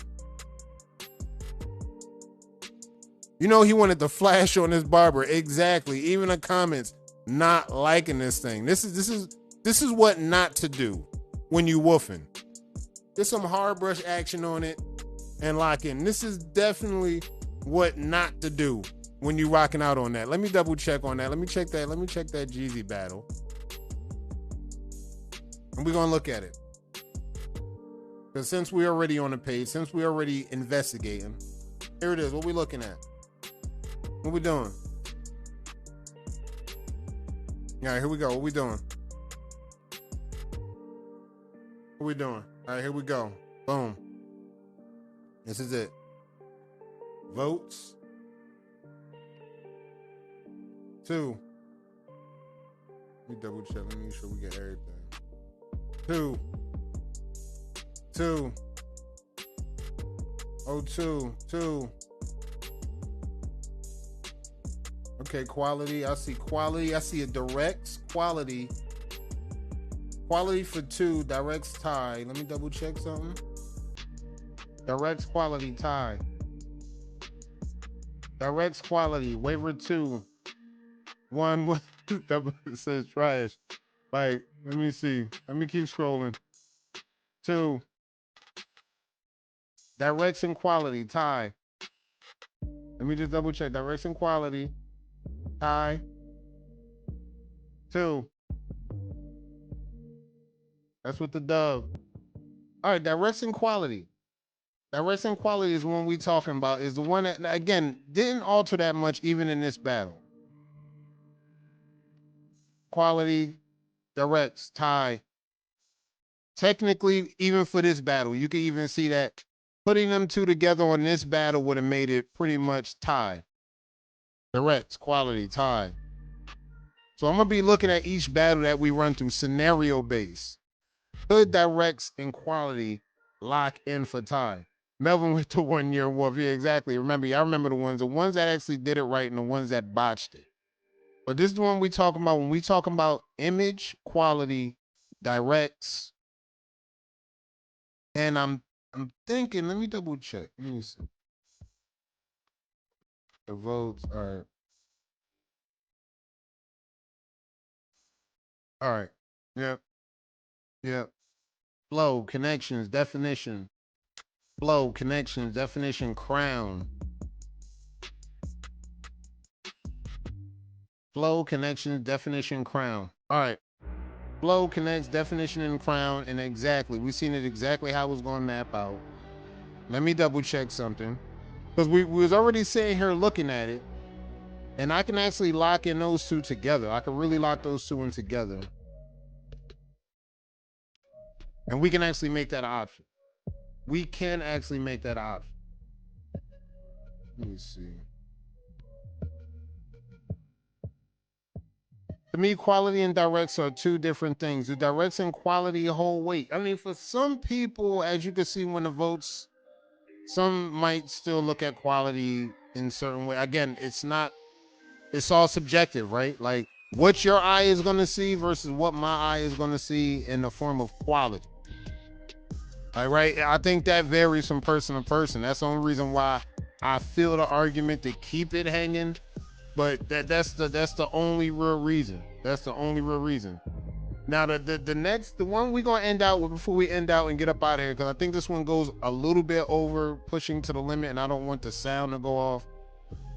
You know he wanted the flash on his barber. Exactly. Even the comments not liking this thing. This is what not to do when you woofing. Get some hard brush action on it and lock in. This is definitely what not to do when you rocking out on that. Let me double check on that. Let me check that Jeezy battle. And we're gonna look at it. Because since we're already on the page, since we're already investigating, here it is. What we looking at? What we doing? All right, here we go. What we doing? What we doing? All right, here we go. Boom. This is it. Votes. 2. Let me double check. Let me make sure we get everything. 2. 2. Oh, 2. 2. Okay, quality. I see quality. I see a directs quality. Quality for 2. Directs tie. Let me double check something. Directs quality tie. Directs quality. Waiver 2. 1 that says trash. Like, let me see. Let me keep scrolling. 2. Direction quality tie. Let me just double check. Direction quality tie. 2. That's with the dub. All right, direction quality. Direction quality is the one we talking about. Is the one that, again, didn't alter that much even in this battle. Quality, directs, tie. Technically, even for this battle, you can even see that putting them two together on this battle would have made it pretty much tie. Directs, quality, tie. So I'm going to be looking at each battle that we run through scenario based. Could directs and quality lock in for tie? Melvin with the 1 year wolf. Yeah, exactly. Remember, I remember the ones that actually did it right and the ones that botched it. But this is the one we talking about when we talking about image, quality, directs. And I'm thinking, let me double check. Let me see. The votes are all right. Yep. Yep. Flow, connections, definition. Flow, connections, definition, crown. Flow, connections, definition, crown. All right. Flow connects definition and crown, and exactly. We seen it exactly how it was going to map out. Let me double check something. Because we was already sitting here looking at it. And I can actually lock in those two together. I can really lock those two in together. And we can actually make that an option. We can actually make that an option. Let me see. To me, quality and directs are two different things. The directs and quality hold weight. I mean, for some people, as you can see when the votes, some might still look at quality in certain way. Again, it's all subjective, right? Like what your eye is going to see versus what my eye is going to see in the form of quality. All right. I think that varies from person to person. That's the only reason why I feel the argument to keep it hanging. But that's the only real reason. That's the only real reason. Now the one we're gonna end out with before we end out and get up out of here, because I think this one goes a little bit over pushing to the limit, and I don't want the sound to go off.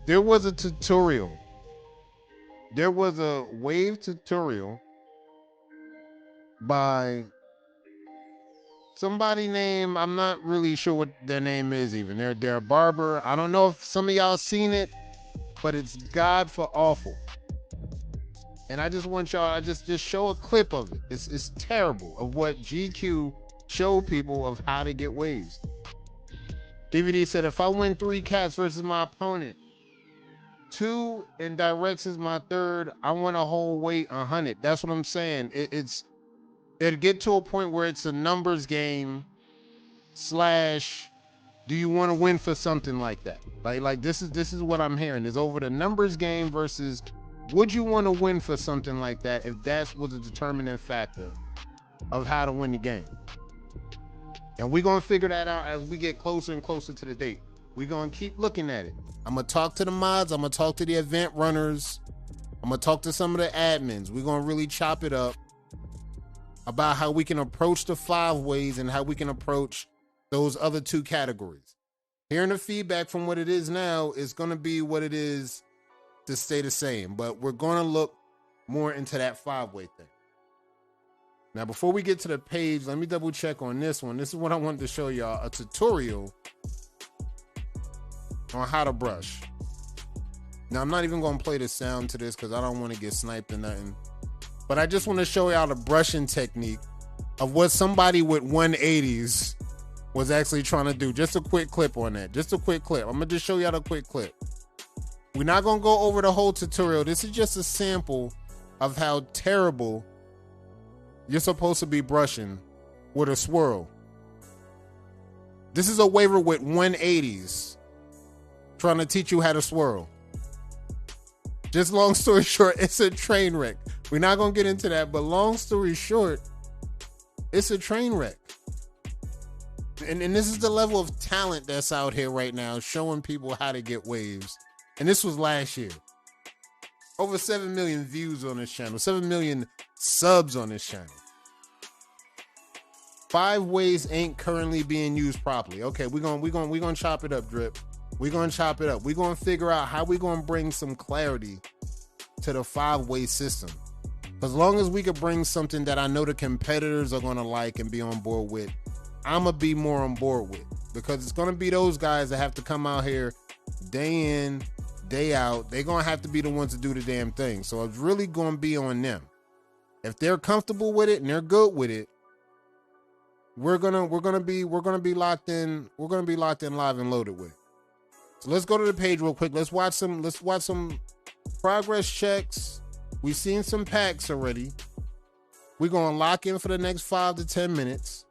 There was a tutorial. There was a wave tutorial by somebody named, I'm not really sure what their name is even. They're a barber. I don't know if some of y'all seen it, but it's God for Awful. And I just want y'all, I just show a clip of it. It's terrible of what GQ showed people of how to get waves. DVD said, if I win 3 cats versus my opponent, 2 in directs is my third, I want a whole weight 100. That's what I'm saying. It'll get to a point where it's a numbers game / do you want to win for something like that? Like this is what I'm hearing. Is over the numbers game versus would you want to win for something like that if that was a determining factor of how to win the game? And we're going to figure that out as we get closer and closer to the date. We're going to keep looking at it. I'm going to talk to the mods. I'm going to talk to the event runners. I'm going to talk to some of the admins. We're going to really chop it up about how we can approach the 5 ways and how we can approach those other 2 categories. Hearing the feedback from what it is now is going to be what it is to stay the same, but we're going to look more into that 5-way thing. Now, before we get to the page, let me double check on this one. This is what I wanted to show y'all, a tutorial on how to brush. Now, I'm not even going to play the sound to this because I don't want to get sniped or nothing, but I just want to show y'all the brushing technique of what somebody with 180s was actually trying to do. Just a quick clip on that. Just a quick clip. I'm going to just show y'all the quick clip. We're not going to go over the whole tutorial. This is just a sample of how terrible you're supposed to be brushing with a swirl. This is a waiver with 180s trying to teach you how to swirl. Just long story short, it's a train wreck. We're not going to get into that, but long story short, it's a train wreck. And this is the level of talent that's out here right now, showing people how to get waves. And this was last year. Over 7 million views on this channel, 7 million subs on this channel. 5 ways ain't currently being used properly. Okay, we're gonna chop it up, Drip. We're gonna chop it up. We're gonna figure out how we're gonna bring some clarity to the 5-way system. As long as we could bring something that I know the competitors are gonna like and be on board with, I'm gonna be more on board with, because it's gonna be those guys that have to come out here day in, day out. They're gonna have to be the ones to do the damn thing. So it's really gonna be on them. If they're comfortable with it and they're good with it, we're gonna be locked in. We're gonna be locked in, live and loaded with it. So let's go to the page real quick. Let's watch some progress checks. We've seen some packs already. We're gonna lock in for the next 5 to 10 minutes.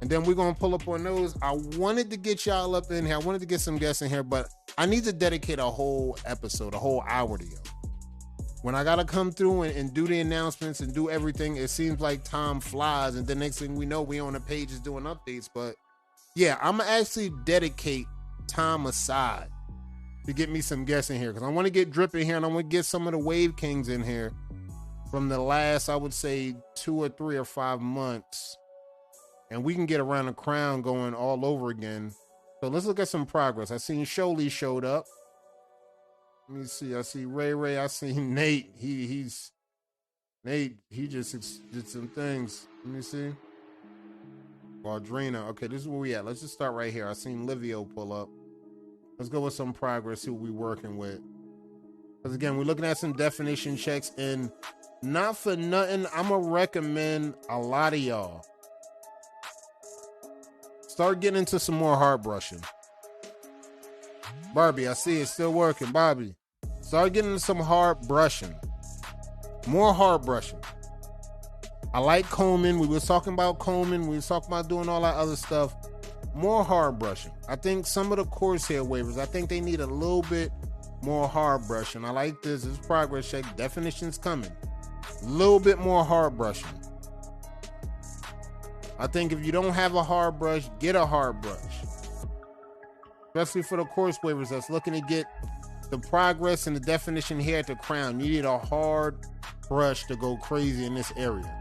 And then we're going to pull up on those. I wanted to get y'all up in here. I wanted to get some guests in here, but I need to dedicate a whole episode, a whole hour to y'all. When I got to come through and do the announcements and do everything, it seems like time flies. And the next thing we know, we on the pages doing updates. But yeah, I'm going to actually dedicate time aside to get me some guests in here, because I want to get Drip in here and I want to get some of the Wave Kings in here from the last, I would say, 2 or 3 or 5 months. And we can get Around the Crown going all over again. So let's look at some progress. I seen Sholey showed up. Let me see. I see Ray. I see Nate. He just did some things. Let me see. Audrina. Okay, this is where we at. Let's just start right here. I seen Livio pull up. Let's go with some progress, see what we're working with. Because again, we're looking at some definition checks, and not for nothing, I'm going to recommend a lot of y'all start getting into some more hard brushing. Barbie, I see it's still working. Bobby, start getting into some hard brushing. More hard brushing. I like combing. We was talking about combing. We was talking about doing all that other stuff. More hard brushing. I think some of the coarse hair waivers, I think they need a little bit more hard brushing. I like this. This progress check. Definition's coming. A little bit more hard brushing. I think if you don't have a hard brush, get a hard brush. Especially for the course waivers that's looking to get the progress and the definition here at the crown. You need a hard brush to go crazy in this area.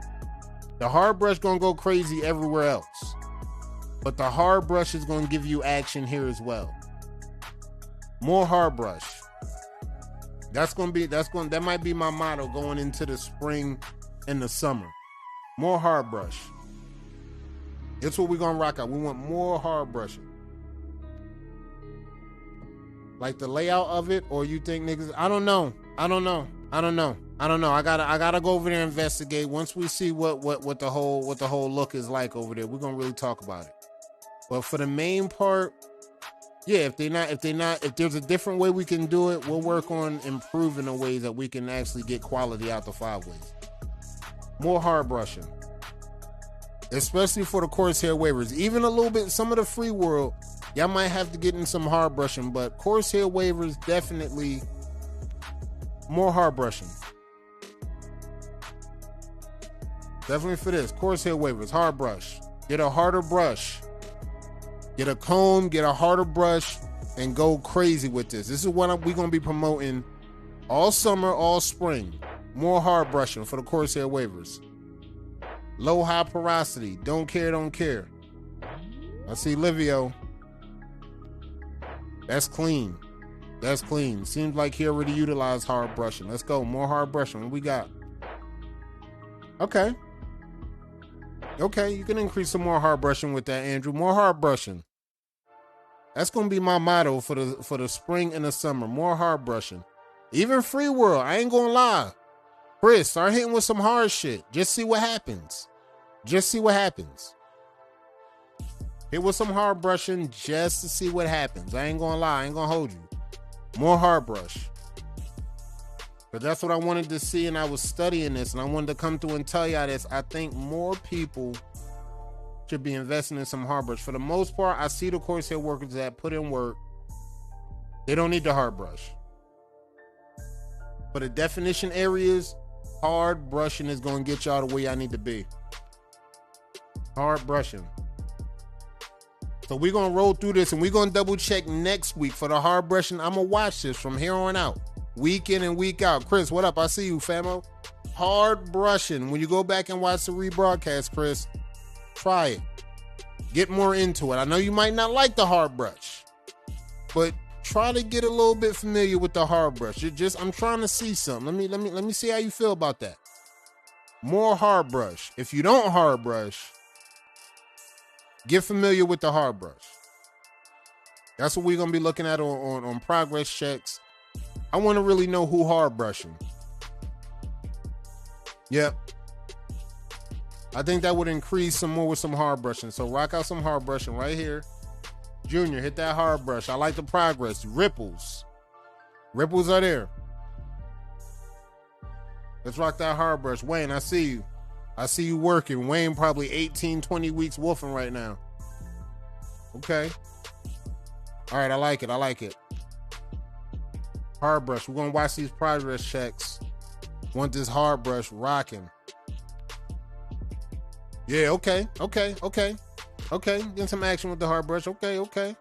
The hard brush gonna go crazy everywhere else, but the hard brush is gonna give you action here as well. More hard brush. That might be my motto going into the spring and the summer. More hard brush. That's what we're gonna rock out. We want more hard brushing. Like the layout of it, or you think niggas, I don't know. I gotta go over there and investigate. Once we see what the whole look is like over there, we're gonna really talk about it. But for the main part, yeah, if there's a different way we can do it, we'll work on improving the ways that we can actually get quality out the 5 ways. More hard brushing. Especially for the coarse hair waivers. Even a little bit, some of the free world, y'all might have to get in some hard brushing, but coarse hair waivers, definitely more hard brushing. Definitely for this. Coarse hair waivers, hard brush. Get a harder brush. Get a comb, get a harder brush, and go crazy with this. This is what we're going to be promoting all summer, all spring. More hard brushing for the Corsair waivers. Low high porosity. Don't care, don't care. I see Livio. That's clean. That's clean. Seems like he already utilized hard brushing. Let's go. More hard brushing. What we got? Okay. Okay, you can increase some more hard brushing with that, Andrew. More hard brushing. That's going to be my motto for the spring and the summer. More hard brushing. Even Free World, I ain't going to lie. Chris, start hitting with some hard shit. Just see what happens. Just see what happens. Hit with some hard brushing just to see what happens. I ain't going to lie. I ain't going to hold you. More hard brush. But that's what I wanted to see, and I was studying this, and I wanted to come through and tell y'all this. I think more people should be investing in some hard brush. For the most part, I see the Corsair workers that put in work. They don't need the hard brush. For the definition areas, hard brushing is going to get y'all to where y'all need to be. Hard brushing. So we're going to roll through this, and we're going to double check next week for the hard brushing. I'm going to watch this from here on out. Week in and week out. Chris, what up? I see you, famo. Hard brushing. When you go back and watch the rebroadcast, Chris, try it. Get more into it. I know you might not like the hard brush, but try to get a little bit familiar with the hard brush. I'm trying to see something. Let me see how you feel about that. More hard brush. If you don't hard brush, get familiar with the hard brush. That's what we're going to be looking at on progress checks. I want to really know who hard brushing. Yep. I think that would increase some more with some hard brushing. So rock out some hard brushing right here. Junior, hit that hard brush. I like the progress. Ripples. Ripples are there. Let's rock that hard brush. Wayne, I see you. I see you working. Wayne probably 18, 20 weeks wolfing right now. Okay. All right, I like it. I like it. Hard brush. We're going to watch these progress checks. Want this hard brush rocking. Yeah, okay. Getting some action with the hard brush. Okay.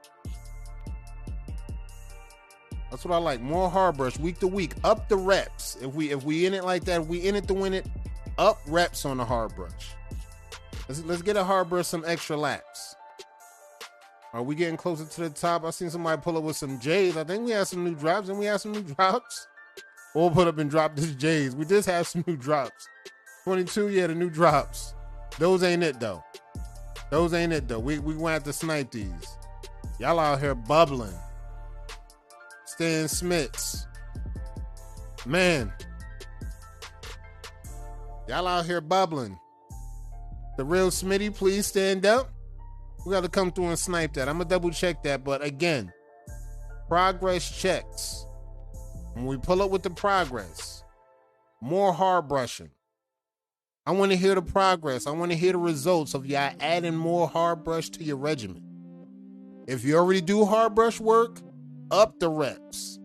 That's what I like. More hard brush week to week. Up the reps. If we in it like that, if we in it to win it, up reps on the hard brush. Let's get a hard brush some extra laps. Are we getting closer to the top? I seen somebody pull up with some J's. I think we have some new drops, and we have some new drops. We'll put up and drop this J's. We just have some new drops. 22, yeah, the new drops. Those ain't it though. We gonna have to snipe these. Y'all out here bubbling. Stan Smiths. Man. Y'all out here bubbling. The real Smitty, please stand up. We got to come through and snipe that. I'm going to double check that. But again, progress checks. When we pull up with the progress, more hard brushing. I want to hear the progress. I want to hear the results of y'all adding more hard brush to your regimen. If you already do hard brush work, up the reps.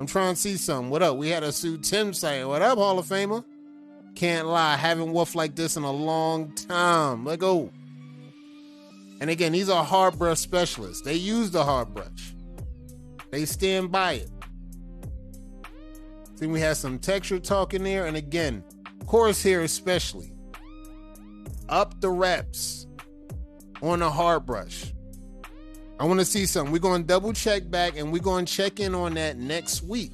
I'm trying to see something. What up? We had a Sue Tim saying, what up, Hall of Famer? Can't lie. Haven't wolfed like this in a long time. Let go. And again, these are hard brush specialists. They use the hard brush. They stand by it. See, we have some texture talk in there. And again, chorus here especially. Up the reps on a hard brush. I want to see something. We're going to double check back and we're going to check in on that next week.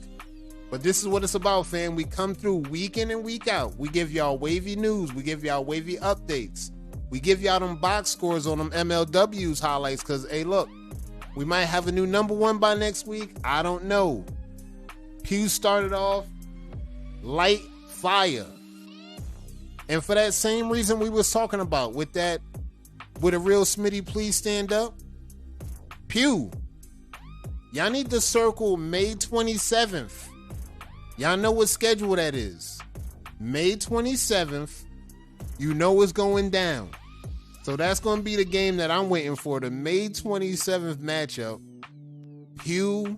But this is what it's about, fam. We come through week in and week out. We give y'all wavy news. We give y'all wavy updates. We give y'all them box scores on them MLWs highlights because, hey, look, we might have a new number one by next week. I don't know. Pew started off light fire. And for that same reason we was talking about with a real Smitty, please stand up. Pew. Y'all need to circle May 27th. Y'all know what schedule that is. May 27th. You know what's going down. So that's going to be the game that I'm waiting for. The May 27th matchup. Pew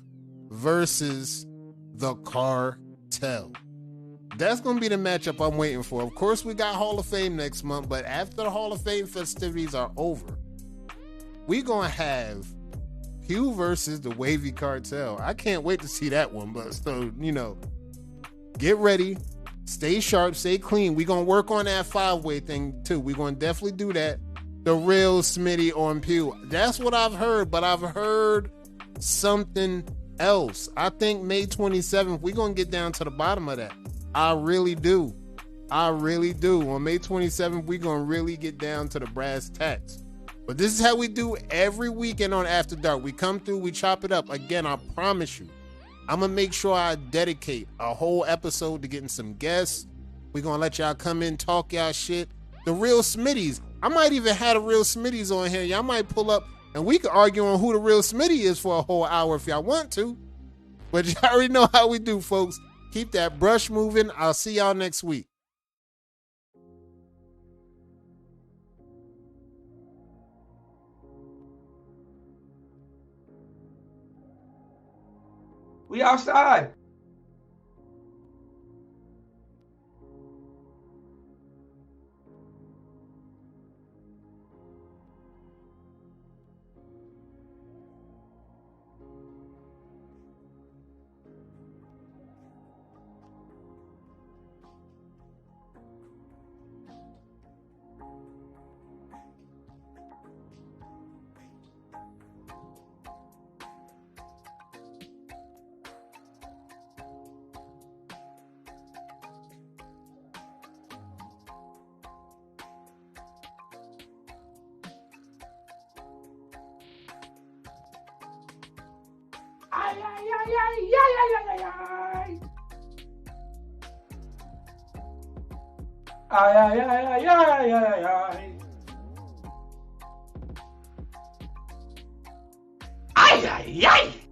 versus the Cartel. That's going to be the matchup I'm waiting for. Of course, we got Hall of Fame next month. But after the Hall of Fame festivities are over, we're going to have Pew versus the Wavy Cartel. I can't wait to see that one. But so, get ready. Stay sharp. Stay clean. We're going to work on that 5-way thing, too. We're going to definitely do that. The real Smitty on Pew. That's what I've heard. But I've heard something else. I think May 27th, we're going to get down to the bottom of that. I really do. On May 27th, we're going to really get down to the brass tacks. But this is how we do every weekend on After Dark. We come through, we chop it up. Again, I promise you, I'm going to make sure I dedicate a whole episode to getting some guests. We're going to let y'all come in, talk y'all shit. The real Smitties. I might even have the real Smitties on here. Y'all might pull up and we can argue on who the real Smitty is for a whole hour if y'all want to. But y'all already know how we do, folks. Keep that brush moving. I'll see y'all next week. We outside. Ay, ay, ay, ay, ay, ay, ay, ay. Ay, ay, ay, ay, ay, ay, ay. Ay, ay, ay.